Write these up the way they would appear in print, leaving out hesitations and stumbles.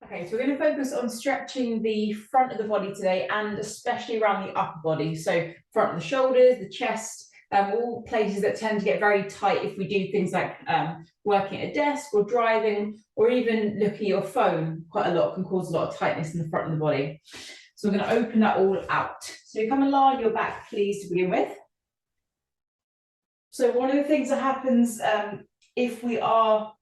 Okay, so we're going to focus on stretching the front of the body today and especially around the upper body. So front of the shoulders, the chest, all places that tend to get very tight if we do things like working at a desk or driving or even looking at your phone quite a lot can cause a lot of tightness in the front of the body. So we're going to open that all out. So you come and lie on your back, please, to begin with. So one of the things that happens if we are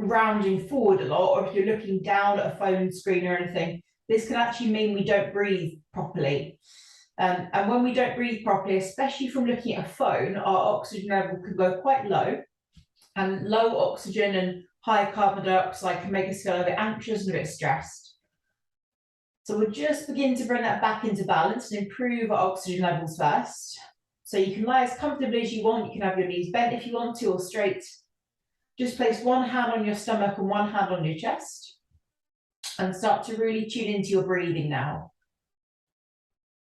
rounding forward a lot, or if you're looking down at a phone screen or anything, this can actually mean we don't breathe properly. And when we don't breathe properly, especially from looking at a phone, our oxygen level could go quite low. And low oxygen and high carbon dioxide can make us feel a bit anxious and a bit stressed. So we'll just begin to bring that back into balance and improve our oxygen levels first. So you can lie as comfortably as you want. You can have your knees bent if you want to, or straight. Just place one hand on your stomach and one hand on your chest and start to really tune into your breathing now.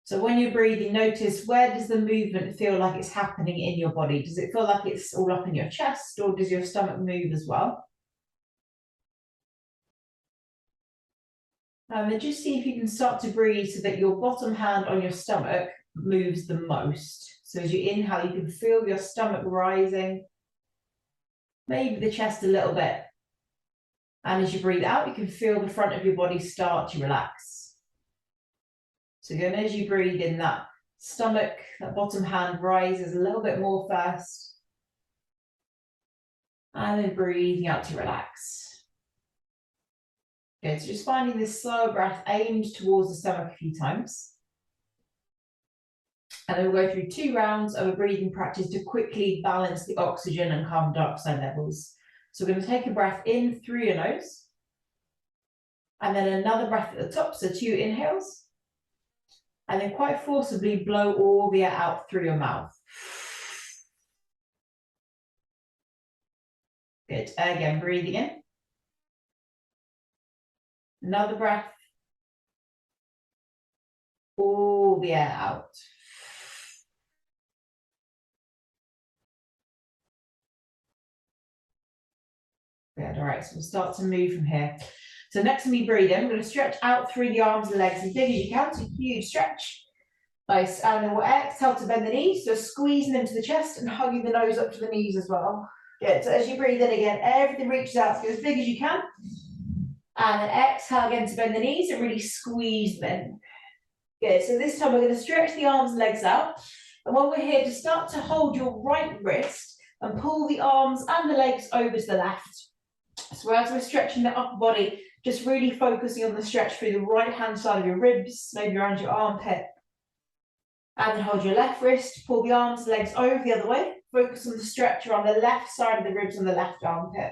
So when you're breathing, notice, where does the movement feel like it's happening in your body? Does it feel like it's all up in your chest, or does your stomach move as well? And then just see if you can start to breathe so that your bottom hand on your stomach moves the most. So as you inhale, you can feel your stomach rising, maybe the chest a little bit. And as you breathe out, you can feel the front of your body start to relax. So again, as you breathe in, that stomach, that bottom hand rises a little bit more first. And then breathing out to relax. Good, so just finding this slower breath aimed towards the stomach a few times. And then we'll go through 2 rounds of a breathing practice to quickly balance the oxygen and carbon dioxide levels. So we're going to take a breath in through your nose. And then another breath at the top, so 2 inhales. And then quite forcibly blow all the air out through your mouth. Good, again, breathing in. Another breath. All the air out. Good, all right, so we'll start to move from here. So next time we breathe in, we're going to stretch out through the arms and legs as big as you can, so huge stretch. Nice, and then we'll exhale to bend the knees, so squeezing into the chest and hugging the nose up to the knees as well. Good, so as you breathe in again, everything reaches out to go as big as you can. And then exhale again to bend the knees and really squeeze them in. Good, so this time we're going to stretch the arms and legs out. And when we're here, to start to hold your right wrist and pull the arms and the legs over to the left. So as we're stretching the upper body, just really focusing on the stretch through the right hand side of your ribs, maybe around your armpit. And then hold your left wrist, pull the arms, legs over the other way. Focus on the stretch around the left side of the ribs and the left armpit.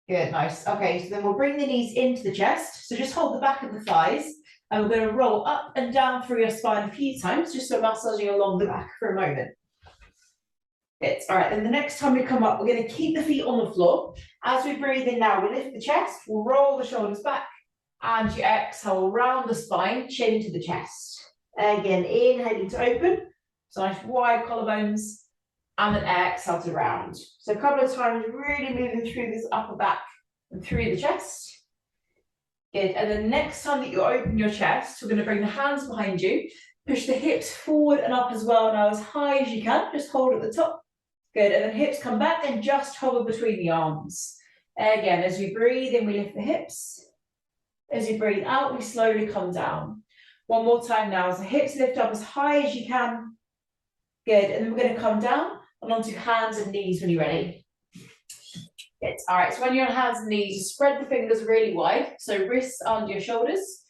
Good, nice. Okay, so then we'll bring the knees into the chest. So just hold the back of the thighs. And we're going to roll up and down through your spine a few times, just so massaging along the back for a moment. Good. All right, then the next time we come up, we're going to keep the feet on the floor. As we breathe in now, we lift the chest, we'll roll the shoulders back, and you exhale round the spine, chin to the chest. Again, inhaling to open, so nice wide collarbones, and then exhale to round. So a couple of times, really moving through this upper back and through the chest. Good, and then next time that you open your chest, we're going to bring the hands behind you, push the hips forward and up as well, now as high as you can, just hold at the top. Good, and then hips come back and just hover between the arms. Again, as we breathe in, we lift the hips. As you breathe out, we slowly come down. One more time now, as the hips lift up as high as you can. Good, and then we're going to come down and onto hands and knees when you're ready. Good, all right, so when you're on hands and knees, you spread the fingers really wide, so wrists under your shoulders.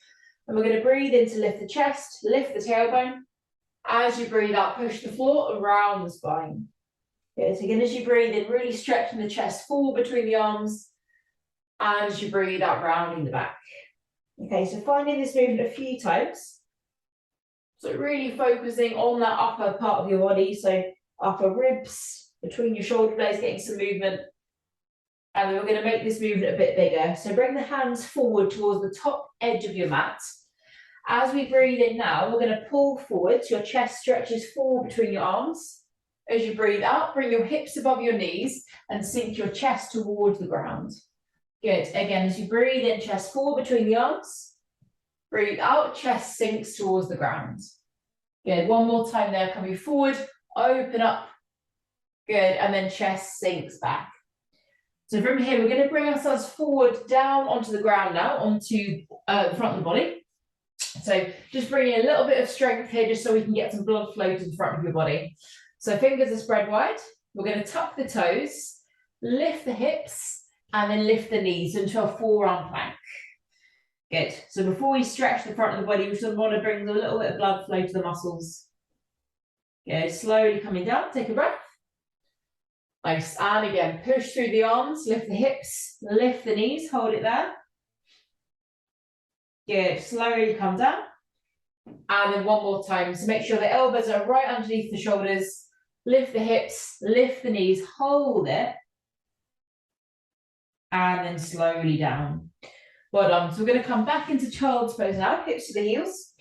And we're going to breathe in to lift the chest, lift the tailbone. As you breathe out, push the floor around the spine. Good, so again, as you breathe in, really stretching the chest forward between the arms. And as you breathe out, rounding the back. Okay, so finding this movement a few times. So really focusing on that upper part of your body, so upper ribs, between your shoulder blades, getting some movement. And then we're going to make this movement a bit bigger. So bring the hands forward towards the top edge of your mat. As we breathe in now, we're going to pull forward so your chest stretches forward between your arms. As you breathe out, bring your hips above your knees and sink your chest towards the ground. Good. Again, as you breathe in, chest forward between the arms. Breathe out, chest sinks towards the ground. Good. One more time there, coming forward, open up. Good. And then chest sinks back. So from here, we're going to bring ourselves forward down onto the ground now, onto the front of the body. So just bringing a little bit of strength here, just so we can get some blood flow to the front of your body. So fingers are spread wide. We're going to tuck the toes, lift the hips, and then lift the knees into a forearm plank. Good. So before we stretch the front of the body, we just want to bring a little bit of blood flow to the muscles. Good. Slowly coming down. Take a breath. Nice. And again, push through the arms, lift the hips, lift the knees, hold it there. Good. Slowly come down. And then one more time. So make sure the elbows are right underneath the shoulders. Lift the hips, lift the knees, hold it. And then slowly down. Well done. So we're going to come back into child's pose now, hips to the heels.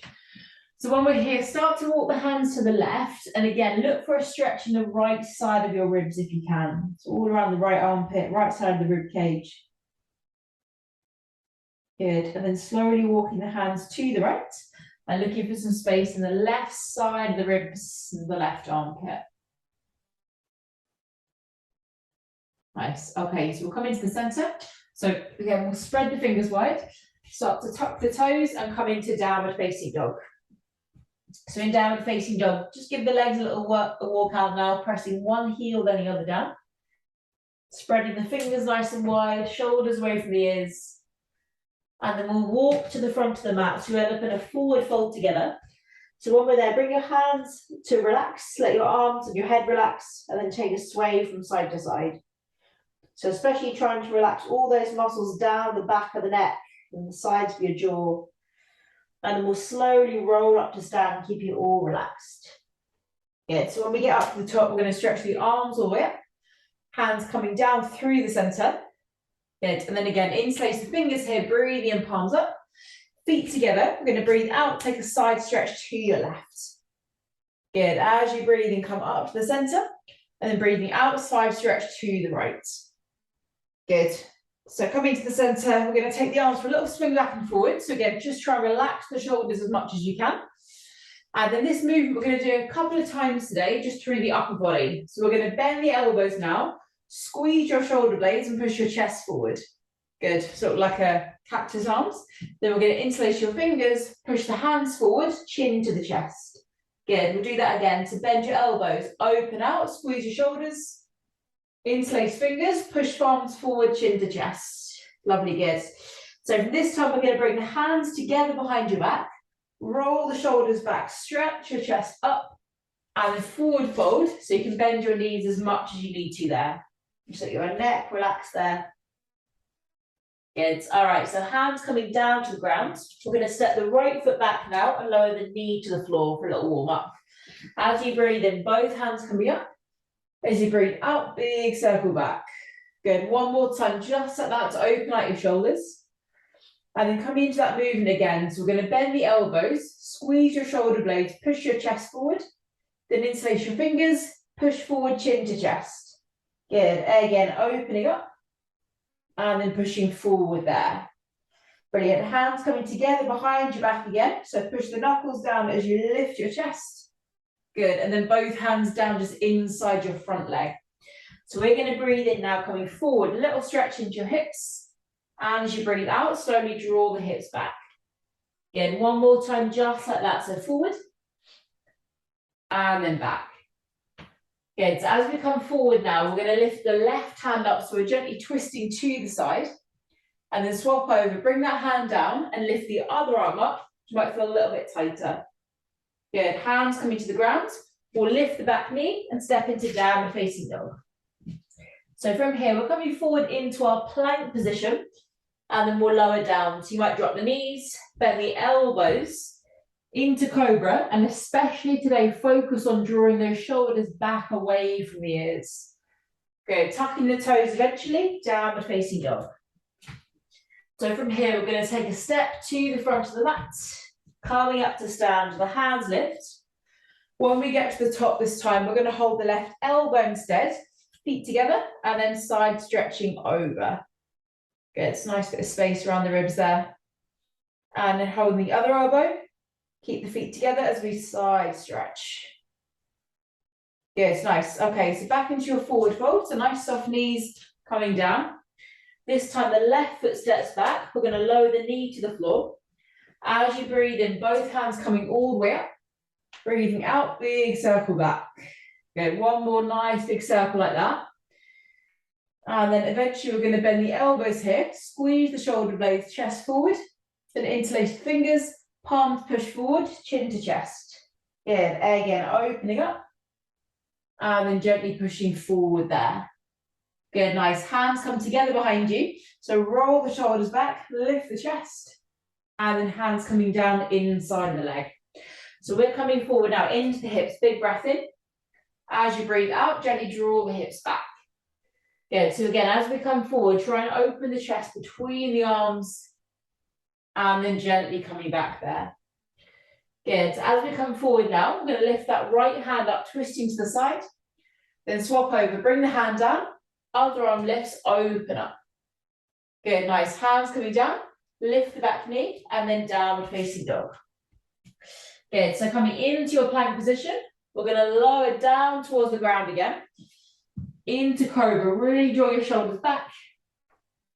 So when we're here, start to walk the hands to the left. And again, look for a stretch in the right side of your ribs if you can. So all around the right armpit, right side of the rib cage. Good. And then slowly walking the hands to the right and looking for some space in the left side of the ribs and the left armpit. Nice. Okay, so we'll come into the center. So again, we'll spread the fingers wide, start to tuck the toes and come into downward facing dog. So in downward facing dog, just give the legs a little walk out now, pressing one heel, then the other down. Spreading the fingers nice and wide, shoulders away from the ears. And then we'll walk to the front of the mat. So we end up in a forward fold together. So when we're there, bring your hands to relax, let your arms and your head relax, and then take a sway from side to side. So especially trying to relax all those muscles down the back of the neck and the sides of your jaw. And then we'll slowly roll up to stand, keeping it all relaxed. Good. So when we get up to the top, we're going to stretch the arms all the way up. Hands coming down through the center. Good. And then again, interlace the fingers here, breathing in, palms up. Feet together. We're going to breathe out, take a side stretch to your left. Good. As you breathe in, come up to the center. And then breathing out, side stretch to the right. Good. So coming to the center, we're going to take the arms for a little swing back and forward. So again, just try and relax the shoulders as much as you can. And then this movement we're going to do a couple of times today, just through the upper body. So we're going to bend the elbows now, squeeze your shoulder blades and push your chest forward. Good. Sort of like a cactus arms. Then we're going to interlace your fingers, push the hands forward, chin to the chest. Good. We'll do that again. So bend your elbows, open out, squeeze your shoulders. Interlace fingers, push palms forward, chin to chest. Lovely, good. So from this time, we're going to bring the hands together behind your back, roll the shoulders back, stretch your chest up, and then forward fold, so you can bend your knees as much as you need to there. Just let your neck relax there. Good. All right, so hands coming down to the ground. We're going to step the right foot back now and lower the knee to the floor for a little warm up. As you breathe in, both hands coming up. As you breathe out, big circle back. Good. One more time, just like that, to open out your shoulders. And then coming into that movement again. So we're going to bend the elbows, squeeze your shoulder blades, push your chest forward. Then interlace your fingers, push forward, chin to chest. Good. Again, opening up. And then pushing forward there. Brilliant. Hands coming together behind your back again. So push the knuckles down as you lift your chest. Good, and then both hands down just inside your front leg. So we're going to breathe in now, coming forward, a little stretch into your hips. And as you breathe out, slowly draw the hips back. Again, one more time, just like that. So forward. And then back. Good, so as we come forward now, we're going to lift the left hand up. So we're gently twisting to the side. And then swap over, bring that hand down and lift the other arm up. You might feel a little bit tighter. Good, hands coming to the ground. We'll lift the back knee and step into downward facing dog. So from here, we're coming forward into our plank position and then we'll lower down. So you might drop the knees, bend the elbows into cobra, and especially today, focus on drawing those shoulders back away from the ears. Good, tucking the toes eventually, downward facing dog. So from here, we're going to take a step to the front of the mat. Coming up to stand, the hands lift. When we get to the top this time, we're going to hold the left elbow instead, feet together, and then side stretching over. Good, it's a nice bit of space around the ribs there. And then holding the other elbow. Keep the feet together as we side stretch. Good, nice. Okay, so back into your forward fold. So nice soft knees coming down. This time the left foot steps back. We're going to lower the knee to the floor. As you breathe in, both hands coming all the way up. Breathing out, big circle back. Good, one more nice big circle like that. And then eventually we're going to bend the elbows here. Squeeze the shoulder blades, chest forward. Then interlace the fingers, palms push forward, chin to chest. Good, again, opening up. And then gently pushing forward there. Good, nice. Hands come together behind you. So roll the shoulders back, lift the chest. And then hands coming down inside the leg. So we're coming forward now into the hips. Big breath in. As you breathe out, gently draw the hips back. Good, so again, as we come forward, try and open the chest between the arms. And then gently coming back there. Good, so as we come forward now, we're going to lift that right hand up, twisting to the side. Then swap over, bring the hand down. Other arm lifts, open up. Good, nice. Hands coming down. Lift the back knee and then downward facing dog. Good, so coming into your plank position, we're going to lower down towards the ground again. Into cobra, really draw your shoulders back.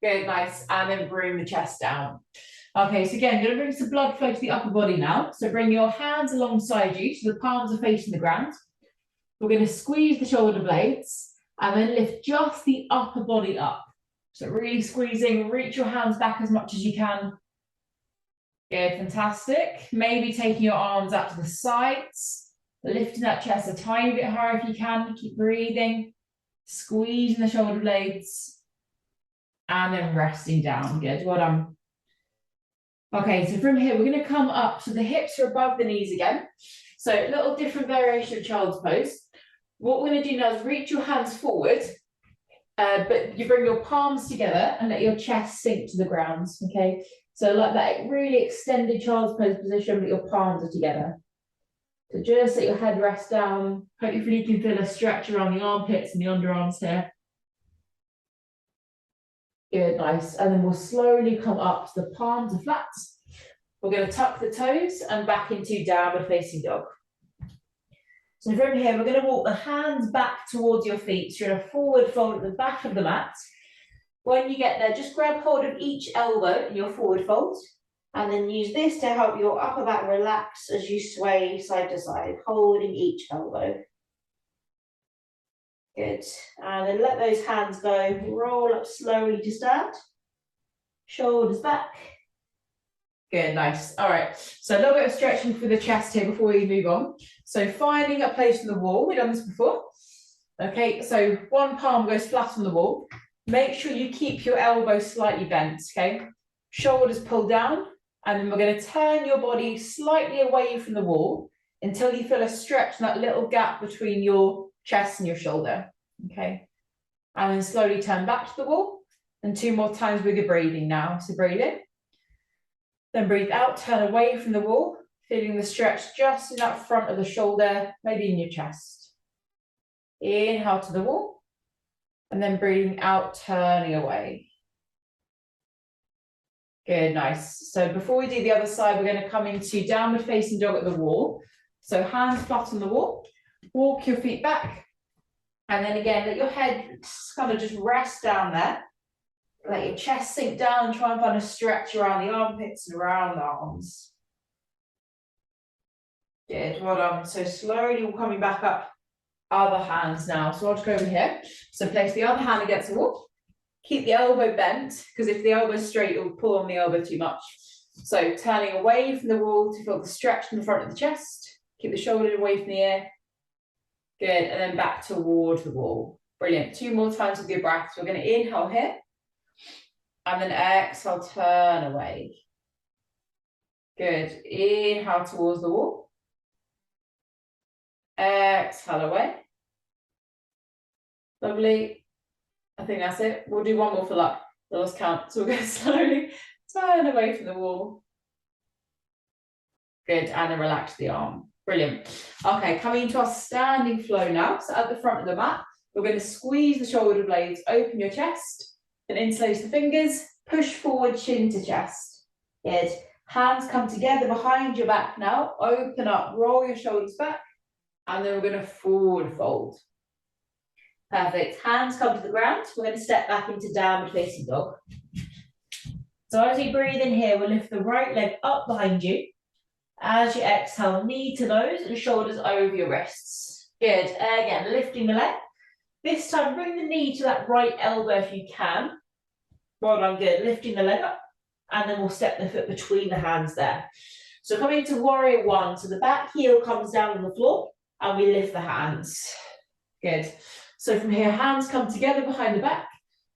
Good, nice. And then bring the chest down. Okay, so again, going to bring some blood flow to the upper body now. So bring your hands alongside you so the palms are facing the ground. We're going to squeeze the shoulder blades and then lift just the upper body up. So really squeezing, reach your hands back as much as you can. Good, fantastic. Maybe taking your arms out to the sides, lifting that chest a tiny bit higher if you can. Keep breathing, squeezing the shoulder blades, and then resting down. Good, well done. Okay, so from here, we're going to come up so the hips are above the knees again. So a little different variation of child's pose. What we're going to do now is reach your hands forward, but you bring your palms together and let your chest sink to the ground, okay? So like that really extended child's pose position, but your palms are together. So just let your head rest down. Hopefully you can feel a stretch around the armpits and the underarms here. Good, nice. And then we'll slowly come up so the palms are flat. We're going to tuck the toes and back into downward facing dog. So from here, we're going to walk the hands back towards your feet. So you're in a forward fold at the back of the mat. When you get there, just grab hold of each elbow in your forward fold. And then use this to help your upper back relax as you sway side to side, holding each elbow. Good. And then let those hands go. Roll up slowly to stand. Shoulders back. Good, nice. All right. So a little bit of stretching for the chest here before we move on. So finding a place on the wall. We've done this before. Okay, so one palm goes flat on the wall. Make sure you keep your elbow slightly bent, okay? Shoulders pull down. And then we're going to turn your body slightly away from the wall until you feel a stretch in that little gap between your chest and your shoulder, okay? And then slowly turn back to the wall. And 2 more times with your breathing now. So breathe in. Then breathe out, turn away from the wall, feeling the stretch just in that front of the shoulder, maybe in your chest. Inhale to the wall. And then breathing out, turning away. Good, nice. So before we do the other side, we're going to come into downward facing dog at the wall. So hands flat on the wall, walk your feet back. And then again, let your head kind of just rest down there. Let your chest sink down and try and find a stretch around the armpits and around the arms. Good, well done. So slowly we're coming back up, other hands now. So I'll just go over here. So place the other hand against the wall. Keep the elbow bent, because if the elbow's straight, it will pull on the elbow too much. So turning away from the wall to feel the stretch in the front of the chest. Keep the shoulder away from the ear. Good, and then back towards the wall. Brilliant. 2 more times with your breath. So we're going to inhale here. And then exhale, turn away. Good. Inhale towards the wall. Exhale away. Lovely. I think that's it. We'll do 1 more for luck. The lost count. So we'll go slowly. Turn away from the wall. Good. And then relax the arm. Brilliant. Okay, coming into our standing flow now. So at the front of the mat, we're going to squeeze the shoulder blades, open your chest, and interlace the fingers, Push forward, chin to chest. Good. Hands come together behind your back now. Open up, roll your shoulders back. And then we're going to forward fold. Perfect. Hands come to the ground. We're going to step back into downward facing dog. So as you breathe in here, we'll lift the right leg up behind you. As you exhale, knee to nose and shoulders over your wrists. Good. Again, lifting the leg. This time, bring the knee to that right elbow if you can. Well done, good. Lifting the leg up. And then we'll step the foot between the hands there. So coming into warrior one. So the back heel comes down on the floor and we lift the hands. Good. So from here, hands come together behind the back.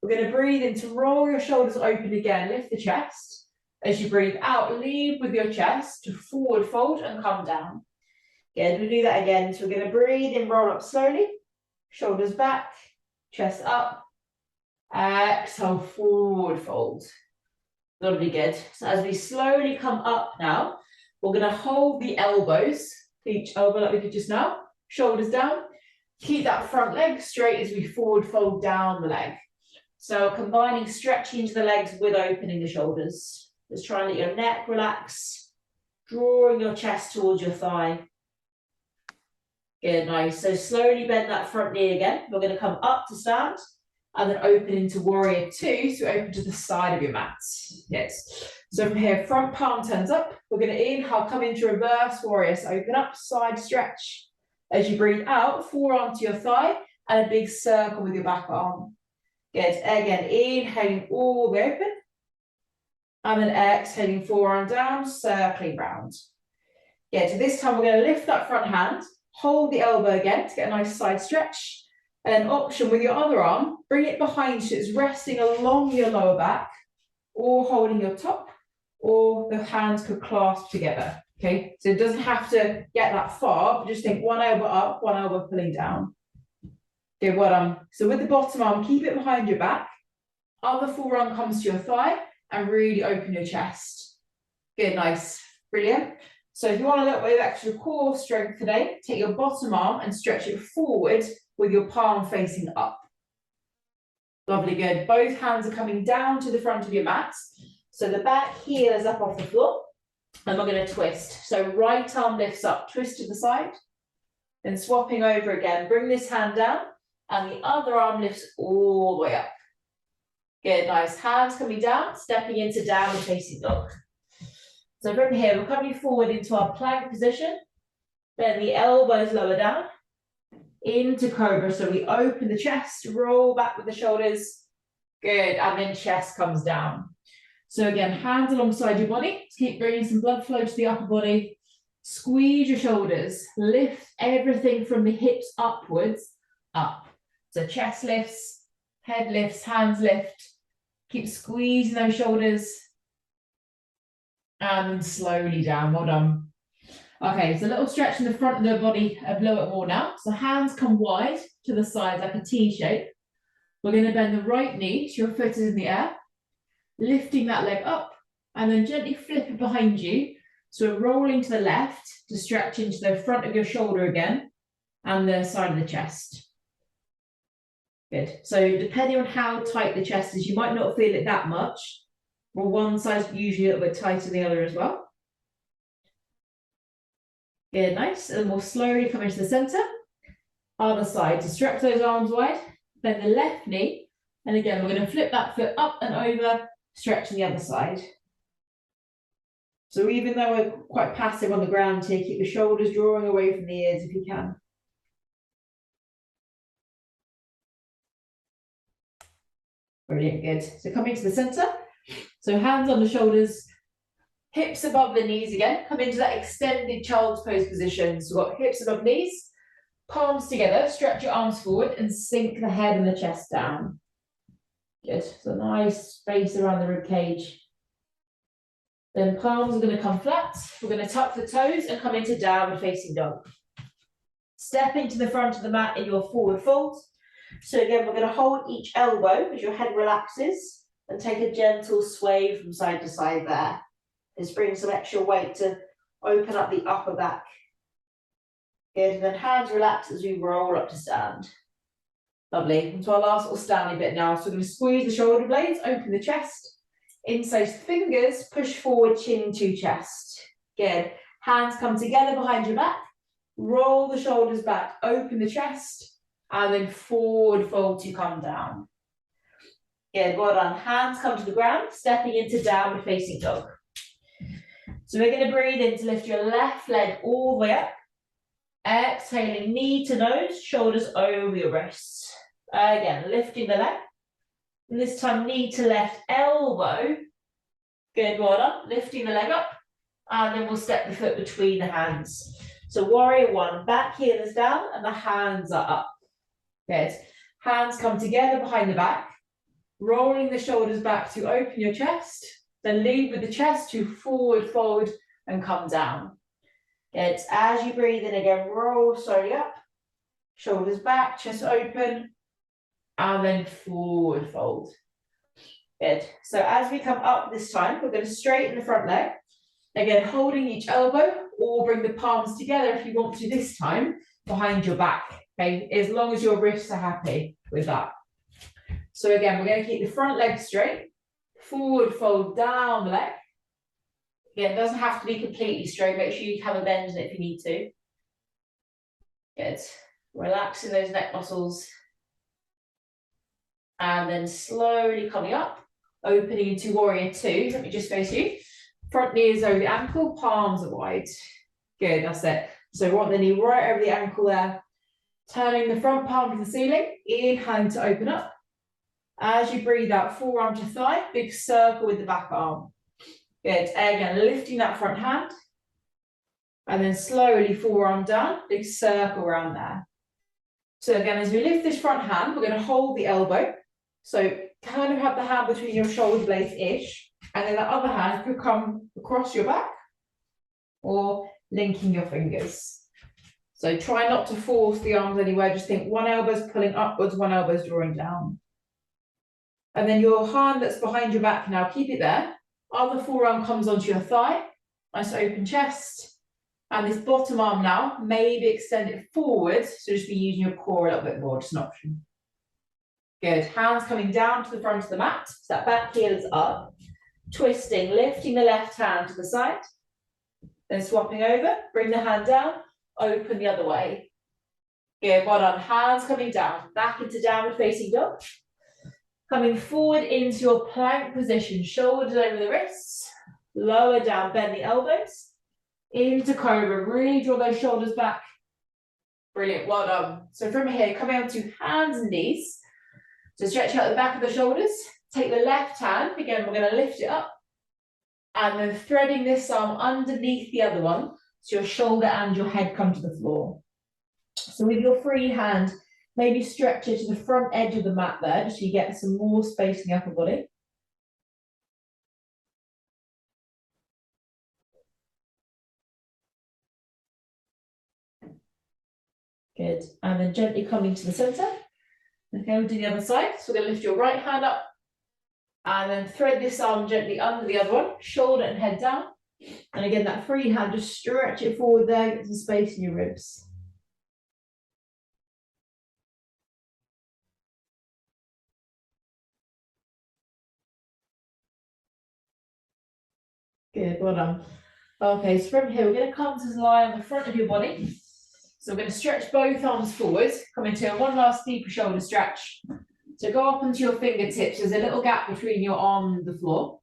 We're going to breathe in to roll your shoulders open again. Lift the chest. As you breathe out, lead with your chest to forward fold and come down. Good. We'll do that again. So we're going to breathe in, roll up slowly. Shoulders back, chest up. Exhale, forward fold. Lovely, good. So as we slowly come up now, we're going to hold the elbows, each elbow like we did just now, shoulders down. Keep that front leg straight as we forward fold down the leg. So combining stretching into the legs with opening the shoulders. Just try and let your neck relax, drawing your chest towards your thigh. Good, nice. So slowly bend that front knee again. We're going to come up to stand and then open into warrior two. So open to the side of your mat. Yes. So from here, front palm turns up. We're going to inhale, come into reverse warrior. So open up, side stretch. As you breathe out, forearm to your thigh and a big circle with your back arm. Good. Again, inhaling all the way open. And then exhaling, forearm down, circling round. Good. So this time we're going to lift that front hand. Hold the elbow again to get a nice side stretch. And then option with your other arm, bring it behind you. It's resting along your lower back or holding your top, or the hands could clasp together. Okay, so it doesn't have to get that far, but just think one elbow up, one elbow pulling down. Okay, well done. So with the bottom arm, keep it behind your back. Other forearm comes to your thigh and really open your chest. Good, nice, brilliant. So if you want a little bit of extra core strength today, take your bottom arm and stretch it forward with your palm facing up. Lovely, good. Both hands are coming down to the front of your mat. So the back heel is up off the floor. And we're going to twist. So right arm lifts up, twist to the side. Then swapping over again. Bring this hand down. And the other arm lifts all the way up. Good, nice. Hands coming down, stepping into downward facing dog. So from here, we're coming forward into our plank position. Then the elbows lower down. Into cobra. So we open the chest, roll back with the shoulders. Good. And then chest comes down. So again, hands alongside your body. Keep bringing some blood flow to the upper body. Squeeze your shoulders. Lift everything from the hips upwards, up. So chest lifts, head lifts, hands lift. Keep squeezing those shoulders. And slowly down, well done. Okay, so a little stretch in the front of the body a little bit more now. So hands come wide to the sides like a T shape. We're going to bend the right knee so your foot is in the air. Lifting that leg up and then gently flip it behind you. So we're rolling to the left to stretch into the front of your shoulder again and the side of the chest. Good. So depending on how tight the chest is, you might not feel it that much. Well, one side's usually a little bit tighter than the other as well. Good, nice. And we'll slowly come into the center. Other side, to stretch those arms wide. Then the left knee. And again, we're going to flip that foot up and over, stretching the other side. So even though we're quite passive on the ground here, keep the shoulders drawing away from the ears if you can. Brilliant, good. So coming to the center. So hands on the shoulders, hips above the knees again. Come into that extended child's pose position. So we've got hips above knees, palms together, stretch your arms forward and sink the head and the chest down. Good, so nice space around the rib cage. Then palms are going to come flat. We're going to tuck the toes and come into downward facing dog. Stepping to the front of the mat in your forward fold. So again, we're going to hold each elbow as your head relaxes and take a gentle sway from side to side there. Just bring some extra weight to open up the upper back. Good, and then hands relax as we roll up to stand. Lovely. Into our last little standing bit now. So we're going to squeeze the shoulder blades, open the chest. Insight fingers, push forward, chin to chest. Good. Hands come together behind your back. Roll the shoulders back, open the chest, and then forward fold to come down. Good, well done. Hands come to the ground, stepping into downward facing dog. So we're going to breathe in to lift your left leg all the way up. Exhaling, knee to nose, shoulders over your wrists. Again, lifting the leg. And this time, knee to left elbow. Good, well done. Lifting the leg up. And then we'll step the foot between the hands. So warrior one, back heel is down and the hands are up. Good. Hands come together behind the back. Rolling the shoulders back to open your chest. Then lead with the chest to forward fold and come down. Good. As you breathe in again, roll slowly up. Shoulders back, chest open. And then forward fold. Good. So as we come up this time, we're going to straighten the front leg. Again, holding each elbow or bring the palms together if you want to this time behind your back. Okay, as long as your wrists are happy with that. So again, we're going to keep the front leg straight. Forward fold down the leg. Again, it doesn't have to be completely straight. Make sure you have a bend in it if you need to. Good. Relaxing those neck muscles. And then slowly coming up, opening into warrior two. Let me just face you. Front knee is over the ankle, palms are wide. Good, that's it. So we want the knee right over the ankle there. Turning the front palm to the ceiling, inhaling to open up. As you breathe out, forearm to thigh, big circle with the back arm. Good, again, lifting that front hand. And then slowly forearm down, big circle around there. So again, as we lift this front hand, we're going to hold the elbow. So kind of have the hand between your shoulder blades-ish. And then the other hand could come across your back or linking your fingers. So try not to force the arms anywhere. Just think one elbow's pulling upwards, one elbow's drawing down. And then your hand that's behind your back now, keep it there. Other forearm comes onto your thigh. Nice open chest. And this bottom arm now, maybe extend it forward. So just be using your core a little bit more, just an option. Good. Hands coming down to the front of the mat. So that back heel is up. Twisting, lifting the left hand to the side, then swapping over, bring the hand down, open the other way. Good, well done. Hands coming down, back into downward facing dog. Coming forward into your plank position, shoulders over the wrists, lower down, bend the elbows, into cobra, really draw those shoulders back. Brilliant, well done. So from here, coming onto hands and knees, so stretch out the back of the shoulders. Take the left hand, again, we're going to lift it up, and then threading this arm underneath the other one, so your shoulder and your head come to the floor. So with your free hand, maybe stretch it to the front edge of the mat there, just so you get some more space in the upper body. Good, and then gently coming to the center. Okay, we'll do the other side. So we're going to lift your right hand up, and then thread this arm gently under the other one, shoulder and head down. And again, that free hand, just stretch it forward there, get some space in your ribs. Good, well done. Okay, so from here, we're going to come to lie on the front of your body. So we're going to stretch both arms forward, come into one last deeper shoulder stretch. So go up onto your fingertips. There's a little gap between your arm and the floor.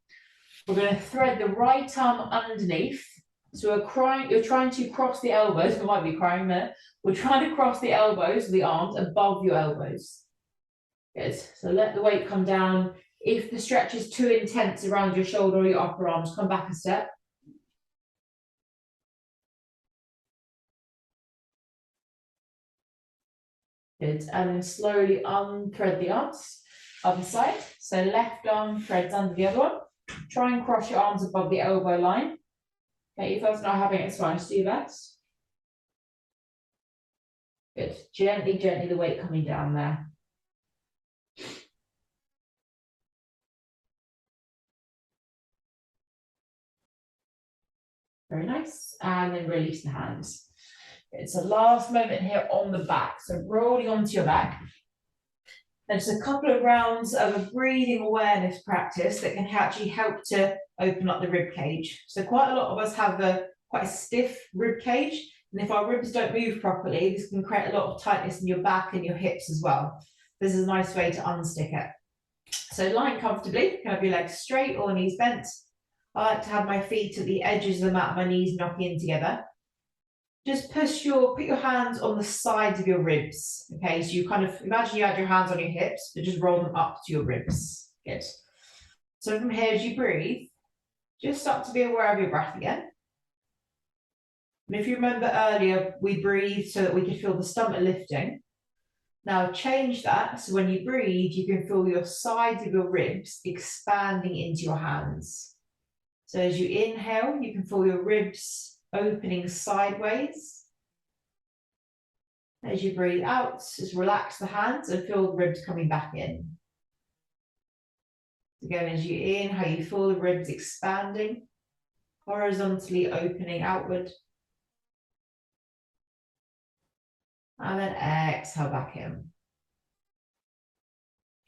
We're going to thread the right arm underneath. So you're trying to cross the elbows. We might be crying there. We're trying to cross the elbows, the arms above your elbows. Good. So let the weight come down. If the stretch is too intense around your shoulder or your upper arms, come back a step. Good, and then slowly unthread the arms, other side. So left arm threads under the other one. Try and cross your arms above the elbow line. Okay, if that's not happening, it's fine, just do that. Good, gently, gently the weight coming down there. Very nice, and then release the hands. It's a last moment here on the back. So rolling onto your back. And just a couple of rounds of a breathing awareness practice that can actually help to open up the rib cage. So quite a lot of us have quite a stiff rib cage, and if our ribs don't move properly, this can create a lot of tightness in your back and your hips as well. This is a nice way to unstick it. So lying comfortably, you can have your legs straight or knees bent. I like to have my feet at the edges of the mat, my knees knocking in together. Just put your hands on the sides of your ribs. Okay, so you kind of imagine you had your hands on your hips, but just roll them up to your ribs. Good. So from here, as you breathe, just start to be aware of your breath again. And if you remember earlier, we breathed so that we could feel the stomach lifting. Now change that, so when you breathe, you can feel your sides of your ribs expanding into your hands. So as you inhale, you can feel your ribs opening sideways. As you breathe out, just relax the hands and feel the ribs coming back in. Again, as you inhale, you feel the ribs expanding, horizontally opening outward. And then exhale back in.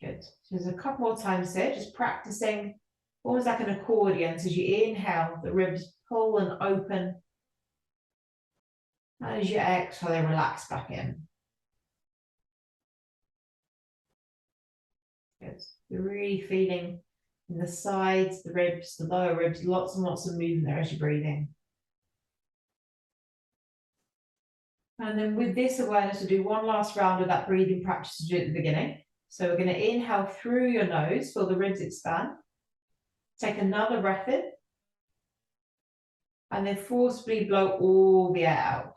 Good. So there's a couple more times here, just practicing almost like an accordion. So as you inhale, the ribs pull and open. And as you exhale, they relax back in. Good. You're really feeling in the sides, the ribs, the lower ribs, lots and lots of movement there as you're breathing. And then with this awareness, we'll do one last round of that breathing practice to do at the beginning. So we're going to inhale through your nose, feel the ribs expand. Take another breath in. And then forcefully blow all the air out.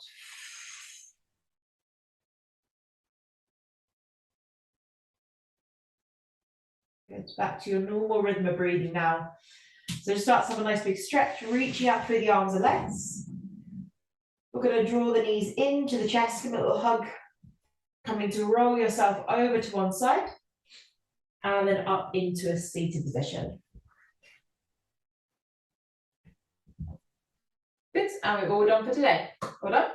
Good. Back to your normal rhythm of breathing now. So just start to have a nice big stretch, reaching out through the arms and legs. We're going to draw the knees into the chest, give a little hug. Coming to roll yourself over to one side. And then up into a seated position. Good, and we're all done for today. Well done.